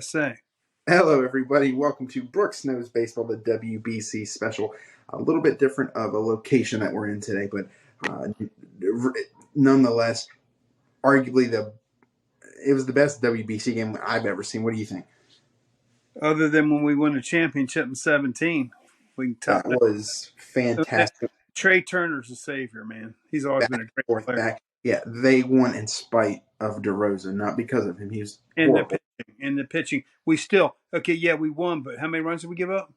Say. Hello, everybody. Welcome to Brooks Knows Baseball, the WBC special. A little bit different of a location that we're in today, but uh, nonetheless, arguably it was the best WBC game I've ever seen. What do you think? Other than when we won the championship in 17, we can top That that. was fantastic. Trey Turner's a savior, man. He's always Back been a and great forth, player. back. Yeah, they won in spite of DeRosa, not because of him. He was And the horrible. pitching, we still we won, but how many runs did we give up?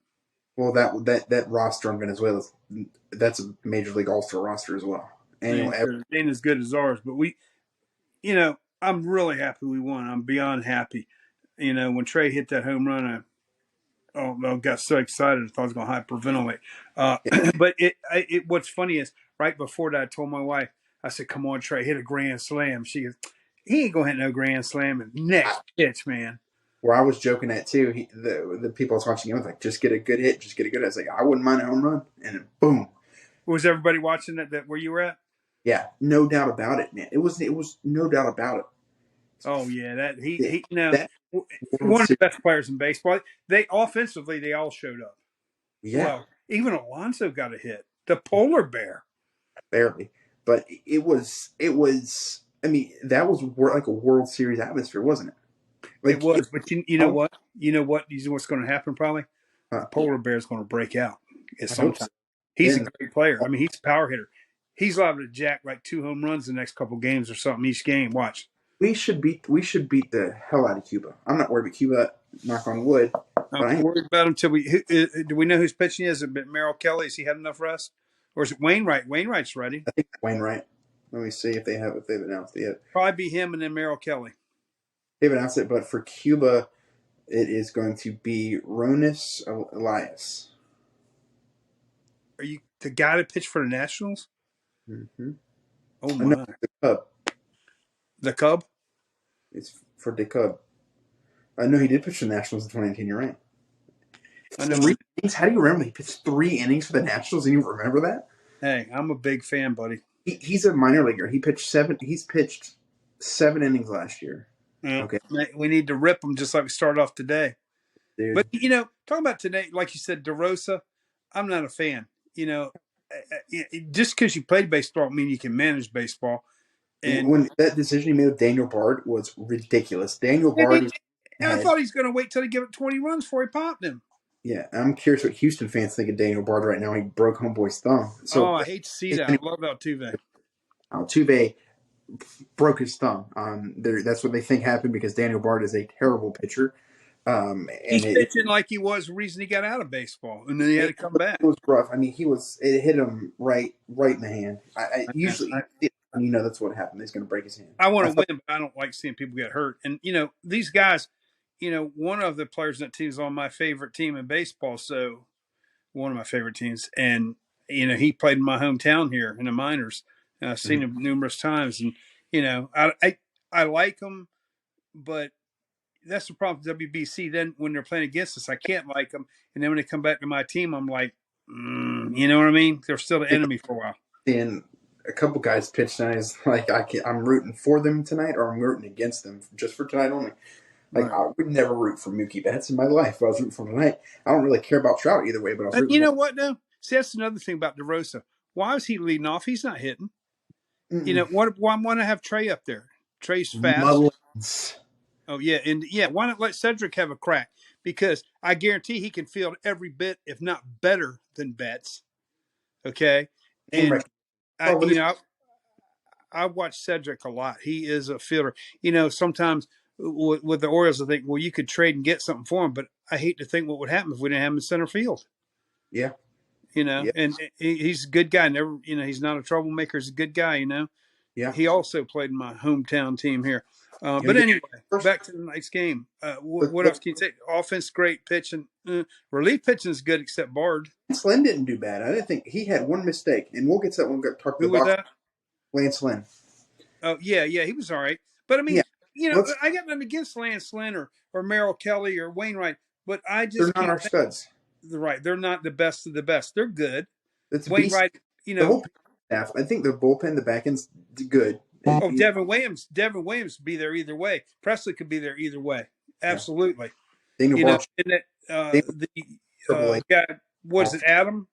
Well, that roster on Venezuela, that's a major league all-star roster as well. Anyway, Ain't as good as ours, but I'm really happy we won. I'm beyond happy. When Trey hit that home run, I got so excited I thought I was going to hyperventilate. But what's funny is right before that, I told my wife, I said, "Come on, Trey, hit a grand slam." She goes, "He ain't going to hit no grand slam." And next pitch, man. where I was joking at too. The people I was watching him was like, just get a good hit, just get a good hit. I was like, I wouldn't mind a home run, and then boom. Was everybody watching that where you were at? Yeah, no doubt about it, man. It was no doubt about it. Oh yeah, that Yeah, he that World one of the Series, best players in baseball. They offensively they all showed up. yeah, Well, even Alonso got a hit. The polar bear. barely, but it was. I mean, that was like a World Series atmosphere, wasn't it? It Like, was, but you know what? You know what? You know what's going to happen probably? The uh, polar bear is going to break out at I some hope so. time. He's a And great player. I mean, he's a power hitter. He's liable to jack like 2 home runs the next couple games or something each game. Watch. we should beat the hell out of Cuba. I'm not worried about Cuba. Knock on wood, I'm but I am. worried about him till we. Do we know who's pitching? Is it Merrill Kelly? Has he had enough rest, or is it Wainwright? Wainwright's ready. I think Wainwright. Let me see if they've announced it yet. Probably be him and then Merrill Kelly. They've announced it, but for Cuba, it is going to be Ronis Elias. Are you the guy to pitch for the Nationals? Mm-hmm. Oh I know my, the Cub. the Cub. It's for the Cub. I know he did pitch for the Nationals in 2019. You're right. I know. 3 innings? How do you remember? He pitched 3 innings for the Nationals, and you remember that? Hey, I'm a big fan, buddy. He's a minor leaguer. He pitched seven. He's pitched 7 innings last year. Yeah. Okay, We need to rip them just like we started off today. But dude. talking about today, like you said, DeRosa, I'm not a fan. Just because you played baseball, don't mean you can manage baseball. And When that decision he made with Daniel Bard was ridiculous. Daniel and, Bard I had. thought he's going to wait till he give it 20 runs before he popped him. Yeah, I'm curious what Houston fans think of Daniel Bard right now. He broke Homeboy's thumb. Oh, So I hate to see that. I love Altuve. Altuve broke his thumb. That's what they think happened because Daniel Bard is a terrible pitcher. And He's it pitching like he was the reason he got out of baseball, and then he had to come back. was rough. I mean, it hit him right in the hand. I usually, that's what happened. He's going to break his hand. I want I to thought, win, but I don't like seeing people get hurt. And these guys, one of the players in that team is on my favorite team in baseball. So one of my favorite teams, and he played in my hometown here in the minors. And I've seen him numerous times, and I like him, but that's the problem with WBC. Then when they're playing against us, I can't like them, and then when they come back to my team, I'm like, you know what I mean? They're still the enemy for a while. seeing a couple guys pitch tonight is like I'm rooting for them tonight, or I'm rooting against them just for tonight only. Like, Right. I would never root for Mookie Betts in my life. If I was rooting for him tonight, I don't really care about Trout either way, but I was rooting You for know what, though? See, that's another thing about DeRosa. Why is he leading off? He's not hitting. him. Why want to have Trey up there? Trey's fast. Mullins. Oh yeah, and why not let Cedric have a crack? Because I guarantee he can field every bit, if not better than Betts. Okay, Name and recognition. I, Oh, you know, I watch Cedric a lot. He is a fielder. Sometimes with the Orioles, I think, well, you could trade and get something for him, but I hate to think what would happen if we didn't have him in center field. yeah, yeah, And he's a good guy. Never, he's not a troublemaker. He's a good guy. yeah. He also played in my hometown team here. You But know, anyway, first, back to the next game. let, What let, else can you say? Offense, great pitching. Relief pitching is good, except Bard. Lance Lynn didn't do bad. I didn't think he had one mistake, and we'll get to that when we talk to Who the was box. that? Lance Lynn. Oh, yeah, he was all right. But I Yeah, mean, let's. I got nothing against Lance Lynn or Merrill Kelly or Wainwright, but I They're just not can't our think. studs. Right, they're not the best of the best. They're good. It's a beast. Wainwright, The whole staff. I think the bullpen, the back end's good. oh, Devin Williams be there either way. Presley could be there either way. Yeah. Absolutely. Daniel You know, Barsh, and that Daniel the Triple A. guy, was it Adam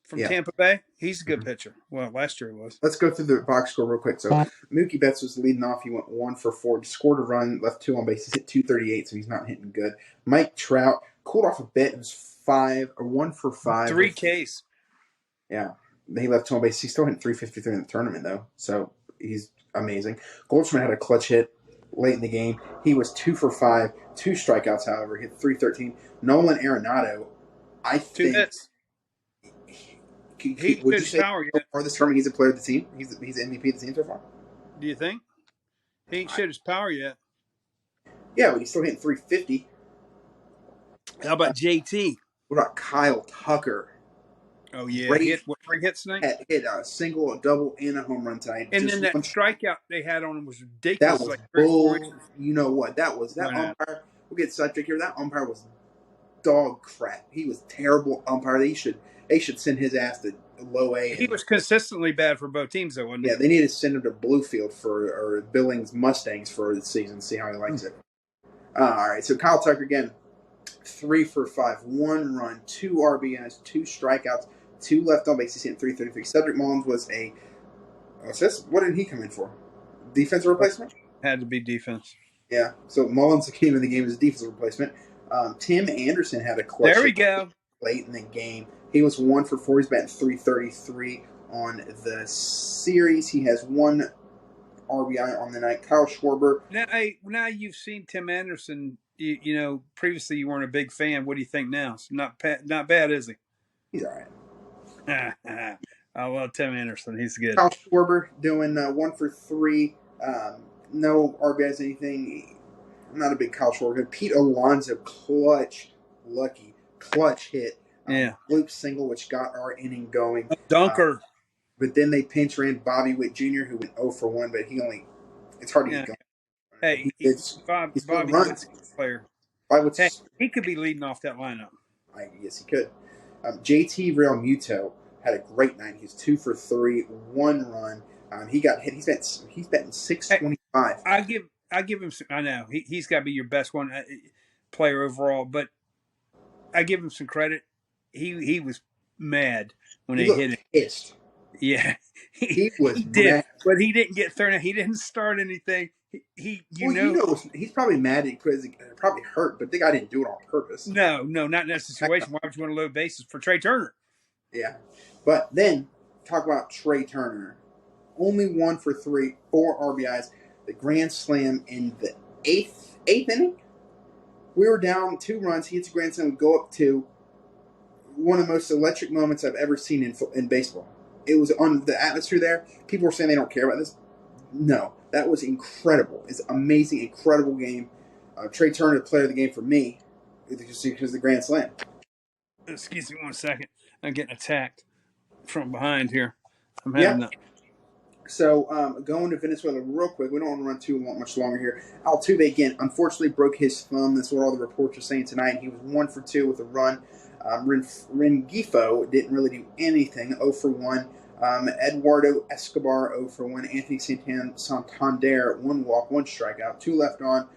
from Yeah. Tampa Bay? He's a good Mhm. pitcher. Well, last year he was. Let's go through the box score real quick. So Mookie Betts was leading off. He went 1 for 4, scored a run, left 2 on base. He's hit 238, so he's not hitting good. Mike Trout cooled off a bit. It was 1 for 5. 3 Ks. Yeah, he left 2 on base. He's still hitting 353 in the tournament though, so he's amazing. Goldschmidt had a clutch hit late in the game. He was 2 for 5, 2 strikeouts. However, hit 313. Nolan Arenado, I 2 hits. He would showed you his say power so yet. far this tournament he's a player of the team? He's MVP of the team so far. Do you think? He ain't showed his power yet. Yeah, but he's still hitting 350. How about JT? What about Kyle Tucker? Oh yeah, he Great hit what, 3 hits tonight. hit a single, a double, and a home run tonight. And Just then that one. strikeout they had on him was That ridiculous, was like 3 or 4 inches. bull. You know what? That Went out. umpire. We'll get sidetracked here. That umpire was dog crap. He was terrible umpire. They should send his ass to low A. He was consistently bad for both teams, though, wasn't he? Yeah, they need to send him to Bluefield or Billings Mustangs for the season. See how he likes it. All right, so Kyle Tucker again, 3 for 5, 1 run, 2 RBIs, 2 strikeouts, 2 left on base. He's hitting 333. Cedric Mullins was a. What did he come in for? Defensive replacement? Had to be defense. Yeah. So Mullins came in the game as a defensive replacement. Tim Anderson had a clutch. There we go. Late in the game, he was 1 for 4. He's batting 333 on the series. He has 1 RBI on the night. Kyle Schwarber. Now you've seen Tim Anderson. You know, previously you weren't a big fan. What do you think now? It's not bad, is he? He's all right. I love Tim Anderson. He's good. Kyle Schwarber doing 1 for 3. No RBIs, anything. I'm not a big Kyle Schwarber. Pete Alonso, clutch hit. Yeah. Loop single, which got our inning going. A dunker. But then they pinch ran Bobby Witt Jr., who went 0 for 1, but it's hard to get going. Hey, he's Bobby Witt's a player. Hey, he could be leading off that lineup. Yes, he could. JT Realmuto had a great night. He's 2 for 3, 1 run. He got hit. He's betting 625. I give him some. I know he's got to be your best one player overall, but I give him some credit. He was mad when they hit him. Pissed. Yeah, he was he did, mad. But he didn't get thrown out. He didn't start anything. He's probably mad because he probably hurt, but the guy didn't do it on purpose. No, not in that situation. Why would you want to load bases for Trey Turner? Yeah, but then talk about Trey Turner. Only 1 for 3, 4 RBIs. The grand slam in the eighth inning. We were down 2 runs. He hits a grand slam. We go up 2. One of the most electric moments I've ever seen in baseball. It was on the atmosphere there. People were saying they don't care about this. No, that was incredible. It's an amazing, incredible game. Trey Turner, the player of the game for me, because of the grand slam. Excuse me 1 second. I'm getting attacked from behind here. I'm having that. So going to Venezuela real quick. We don't want to run too much longer here. Altuve again, unfortunately broke his thumb. That's what all the reports are saying tonight. He was 1 for 2 with a run. Rengifo didn't really do anything. 0 for 1. Eduardo Escobar 0 for 1. Anthony Santander 1 walk, 1 strikeout, 2 left on,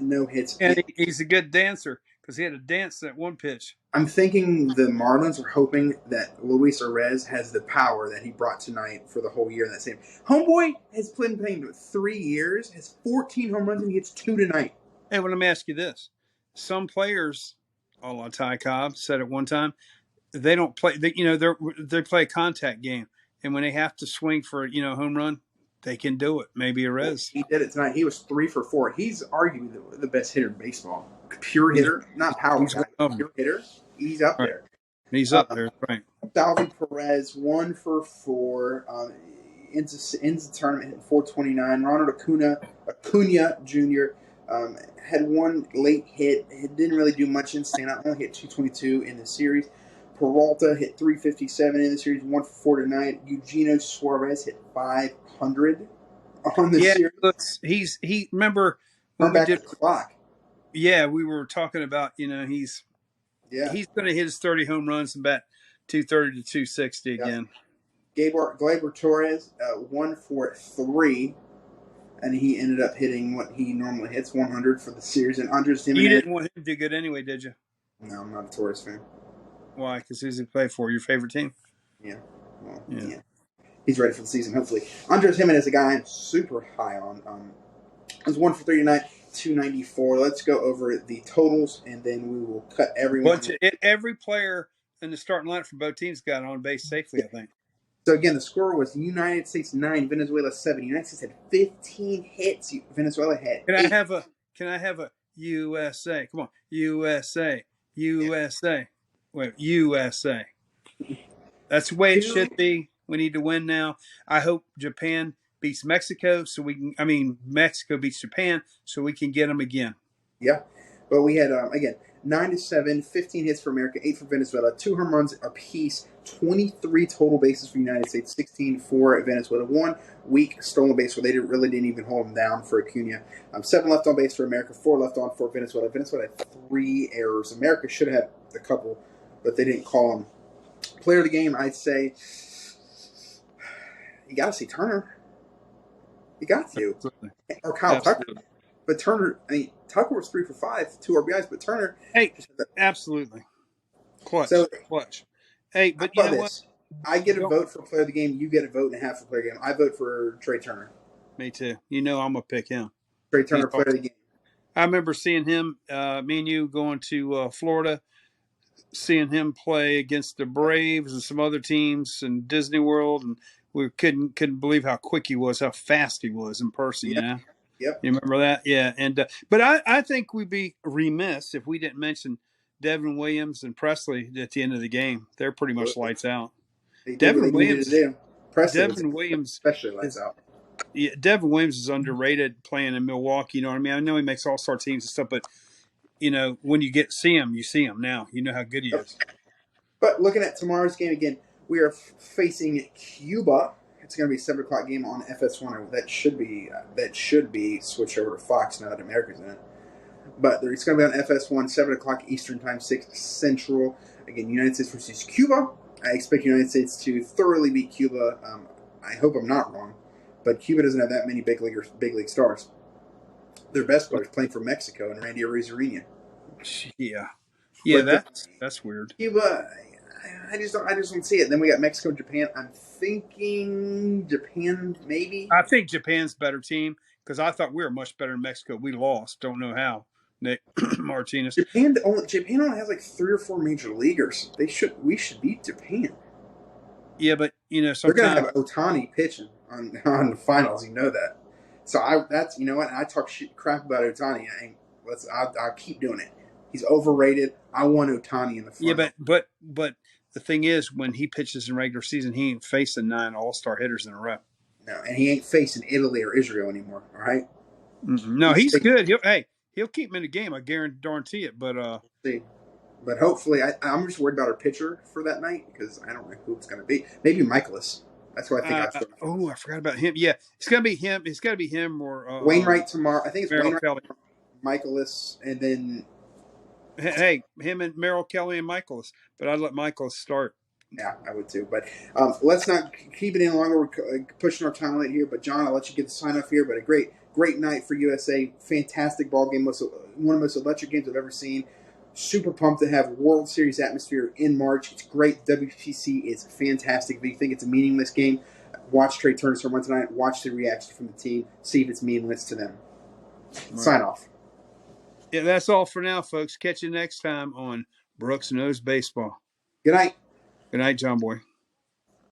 no hits. And he's a good dancer because he had a dance that one pitch. I'm thinking the Marlins are hoping that Luis Arraez has the power that he brought tonight for the whole year in that same. Homeboy has been playing 3 years, has 14 home runs, and he gets 2 tonight. Hey, well, let me ask you this. Some players, a la Ty Cobb said at one time, they don't play. They play a contact game, and when they have to swing for home run, they can do it. Maybe Arraez. He did it tonight. He was 3 for 4. He's arguably the best hitter in baseball. Pure hitter, not power guy. Pure hitter. He's up there. He's up there, right? Salvi Perez 1 for 4. Ends the tournament at 429. Ronald Acuna Jr. Had 1 late hit. It didn't really do much in stand-up. Only hit 222 in the series. Peralta hit 357 in the series. 1 for 4 tonight. Eugenio Suarez hit 500 on the series. Remember when we did the clock. Yeah, we were talking about he's going to hit his 30 home runs and bat 230 to 260 again. Gleyber Torres 1 for 3. and he ended up hitting what he normally hits, 100 for the series. And Andres You Jimenez. didn't want him to do good anyway, did you? No, I'm not a Torres fan. Why? Because who's he play for? Your favorite team? Yeah, well, Yeah. yeah. He's ready for the season, hopefully. Andres Jimenez is a guy I'm super high on. It was 1 for 39, 294. Let's go over the totals, and then we will cut everyone. Every player in the starting lineup for both teams got on base safely, I think. So again, the score was United States 9, Venezuela 7. United States had 15 hits. Venezuela had Can 8. I have a USA? Come on, USA, USA. Wait, USA. That's the way it should be. We need to win now. I hope Japan beats Mexico so we can. I mean, Mexico beats Japan so we can get them again. Yeah, but we had again 9-7, 15 hits for America, 8 for Venezuela, 2 home runs apiece, 23 total bases for the United States, 16 for Venezuela, 1 weak stolen base where they didn't even hold them down for Acuna. 7 left on base for America, 4 left on for Venezuela. Venezuela had 3 errors. America should have had a couple, but they didn't call them. Player of the game, I'd say you got to see Turner. You got to. Absolutely. Or Kyle Absolutely. Tucker. But Turner, I mean, Tucker was 3 for 5, 2 RBIs, but Turner. Hey, absolutely. Clutch. So, clutch. Hey, but how you about know this? I get a Don't- vote for player of the game. You get a vote and a half for player of the game. I vote for Trey Turner. Me too. You know I'm going to pick him. Trey Turner, He's player of the game. I remember seeing him, me and you going to Florida, seeing him play against the Braves and some other teams in Disney World, and we couldn't believe how quick he was, how fast he was in person. Yep. You know, Yep. you remember that? Yeah. And but I think we'd be remiss if we didn't mention Devin Williams and Presley at the end of the game. They're pretty much lights out. They did Devin what they Williams. needed to do. Presley Devin Williams especially lights is out. Yeah, Devin Williams is underrated playing in Milwaukee. You know what I mean? I know he makes all-star teams and stuff, but you know when you see him now. You know how good he is. But looking at tomorrow's game again, we are facing Cuba. It's going to be a 7 o'clock game on FS1. That should be switched over to Fox now that America's in it. But it's going to be on FS1, 7 o'clock Eastern Time, 6 Central. Again, United States versus Cuba. I expect United States to thoroughly beat Cuba. I hope I'm not wrong, but Cuba doesn't have that many big league stars. Their best player is playing for Mexico and Randy Arozarena. Yeah, that's weird. Cuba, I just don't see it. Then we got Mexico and Japan. I'm thinking Japan maybe. I think Japan's a better team because I thought we were much better than Mexico. We lost. Don't know how. Nick Martinez. Japan only has like 3 or 4 major leaguers. We should beat Japan. Yeah, but you know They're sometimes gonna have Ohtani pitching on the finals. You know that. So you know what? I talk crap about Ohtani. I'll keep doing it. He's overrated. I want Ohtani in the final. Yeah, but the thing is, when he pitches in regular season, he ain't facing 9 all-star hitters in a row. No, and he ain't facing Italy or Israel anymore. All right. No, he's good. He'll keep him in the game. I guarantee it. But see. But hopefully, I'm just worried about our pitcher for that night because I don't know who it's going to be. Maybe Michaelis. That's what I think. I forgot about him. Yeah, it's got to be him. It's got to be him or Wainwright tomorrow. I think it's Merrill Wainwright, Kelly. Michaelis, and then him and Merrill Kelly and Michaelis. But I'd let Michaelis start. Yeah, I would too. But let's not keep it any longer. We're pushing our time late here. But John, I'll let you get the sign off here. But a great night for USA. Fantastic ball game. One of the most electric games I've ever seen. Super pumped to have World Series atmosphere in March. It's great. WBC is fantastic. If you think it's a meaningless game, watch Trey Turner's home run tonight. Watch the reaction from the team. See if it's meaningless to them. Right. Sign off. Yeah, that's all for now, folks. Catch you next time on Brooks Knows Baseball. Good night. Good night, John Boy.